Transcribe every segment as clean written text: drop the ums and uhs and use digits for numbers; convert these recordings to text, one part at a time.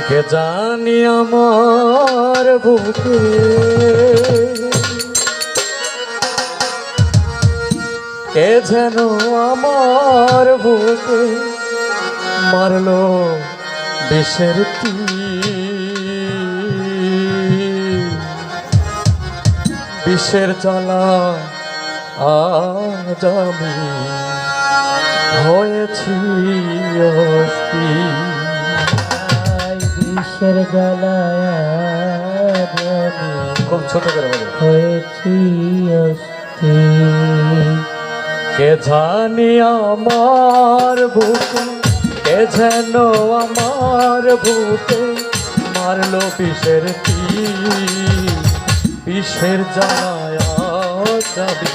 কে জানি আমার বুকে কে যেন আমার বুকে মারলো বিষের বিষের জ্বালা আজ আমি হয়েছি অস্থির বিষের জ্বালায় ছোট করে হয়েছি অস্থির। কে জানি আমার বুকে কে যেন আমার বুকে মারলো বিষের বিষের জ্বালায় যাবি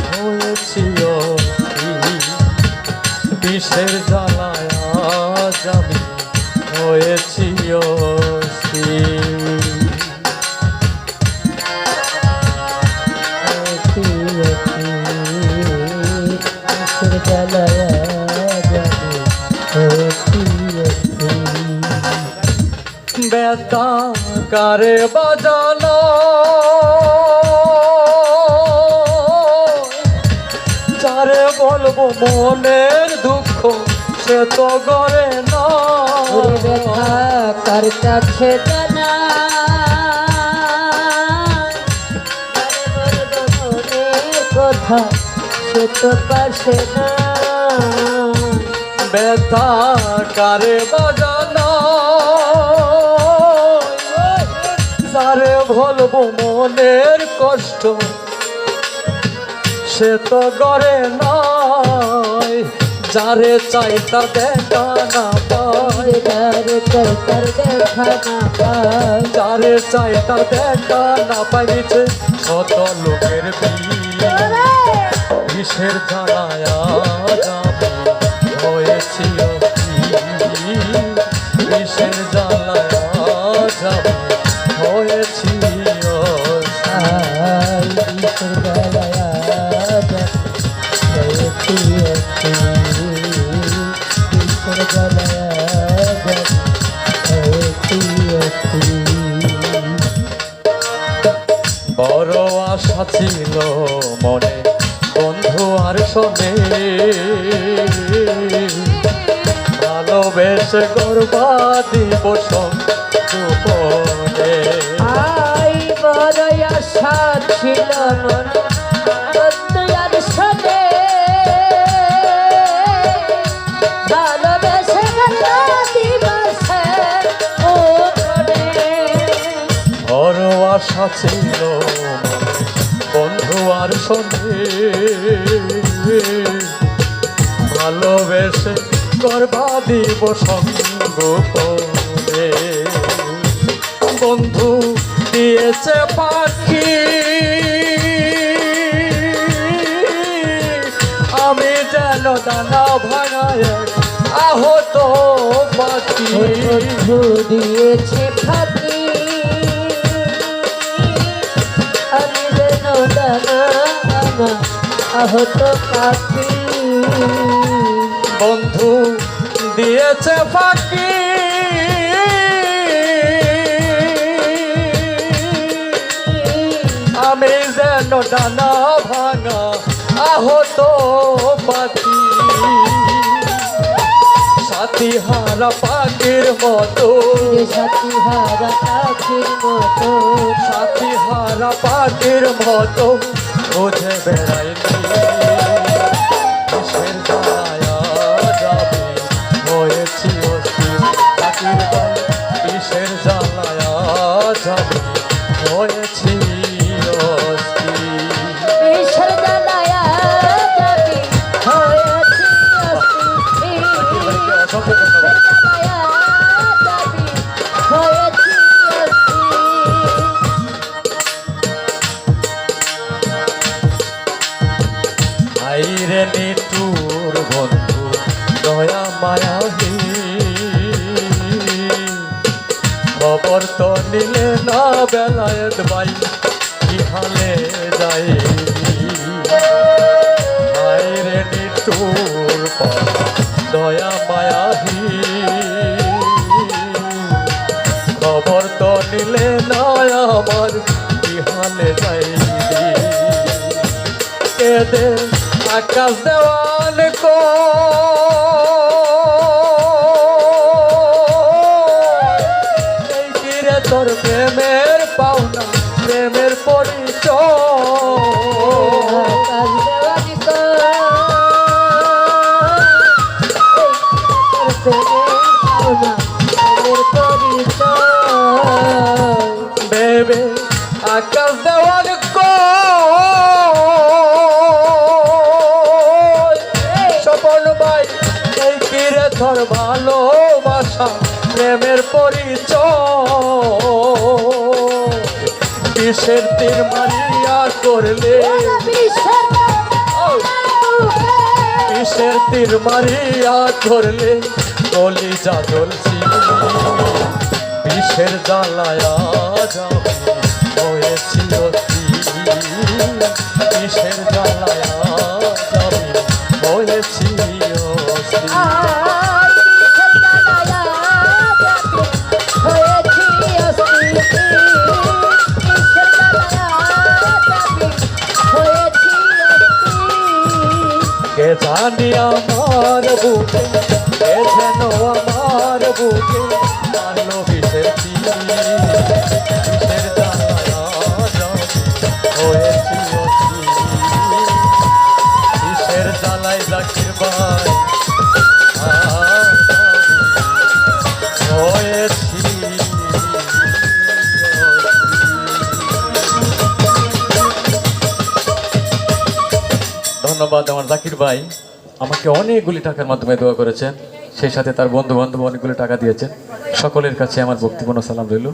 হয়েছি অস্থির বিষের জ্বালায় যাবি হয়েছি অস্থির বেতা কারে বাজানো যারে বলবো মনের দুঃখ সে তো গড়ে না ব্যথা কার কাছে জানা কথা সে তো পাশে না বেতা কারে বাজানো যারে বলবো মনের কষ্ট সে তো গড়ে নাই যারে চাই তার দেখা না পায় যারে চাই তার দেখা না পায় যারে চাই তার দেখা না পাইছে কত লোকের বিষের জ্বালায় যাবে হয়েছি বিষের জ্বালায় যাবে হয়েছি বিষের জ্বালায় হয়েছি বিষের জ্বালায় হয়েছি বড় আশা ছিল মনে বন্ধু আর শোনে ভালোবেসে গর্বা দিব গোপনে আই বড় আশা ছিল মনে বন্ধু আর শোনে ভালোবেসে গর্বা দিব গোপনে বড় আশা ছিল বন্ধু আর শোনে ভালোবেসে গর্বা দিব সঙ্গ করে বন্ধু দিয়েছে পাখি আমি যেন দানা ভাঙায় আহত পাখি বন্ধু দিয়েছে ফাঁকি আমি যেন দানা আহত পাখি বন্ধু দিয়েছে ফাঁকি আমি যেন ডানা ভাঙা আহত পাখি সাথী হারা পাখির মতো সাথী হারা পাখির মতো সাথী হারা পাখির মতো বুঝে বেড়াইনি বিষের জ্বালায় যাবে হয়েছি অস্থির পাখির দল বিষের জ্বালায় যাবে হয়েছি অস্থির বিষের জ্বালায় যাবে হয়েছি অস্থির অসংখ্য ধন্যবাদ আইরে নিটুর বন্ধু দয়া মায়াহী খবর তো নিলে না বেলায়েত ভাই কি হালে যাই আইরে নিটুর দয়া মায়াহী আমার বিহালে যাই কেদে আকাশ দেওয়াল এই কিরে তোর প্রেমের পাওনা প্রেমের পরিচয় আকাশ দেওয়ানি কর প্রেমের পরিচয় বেবে আকাশ দেওয়াল স্বপন ভাই এই কিরে তোর ভালোবাসা প্রেমের পরিচয় কিসের তীর মারিয়া করলে কিসের তীর মারিয়া করলে গলি যা জ্বলছি বিষের জ্বালায়া যাবে হয়েছি বিষের জ্বালায়া যাবে হয়েছি কে জানি আমার বুকে কে যেন আমার বুকে মারলো বিষের তীর বিষের জ্বালায়া যাবে হয়েছি বিষের জ্বালায় জাকির ভাই হয়েছি ধন্যবাদ আমার জাকির ভাই আমাকে অনেকগুলি টাকার মাধ্যমে দোয়া করেছেন সেই সাথে তার বন্ধু বান্ধব অনেকগুলি টাকা দিয়েছেন সকলের কাছে আমার ভক্তিপূর্ণ সালাম রইল।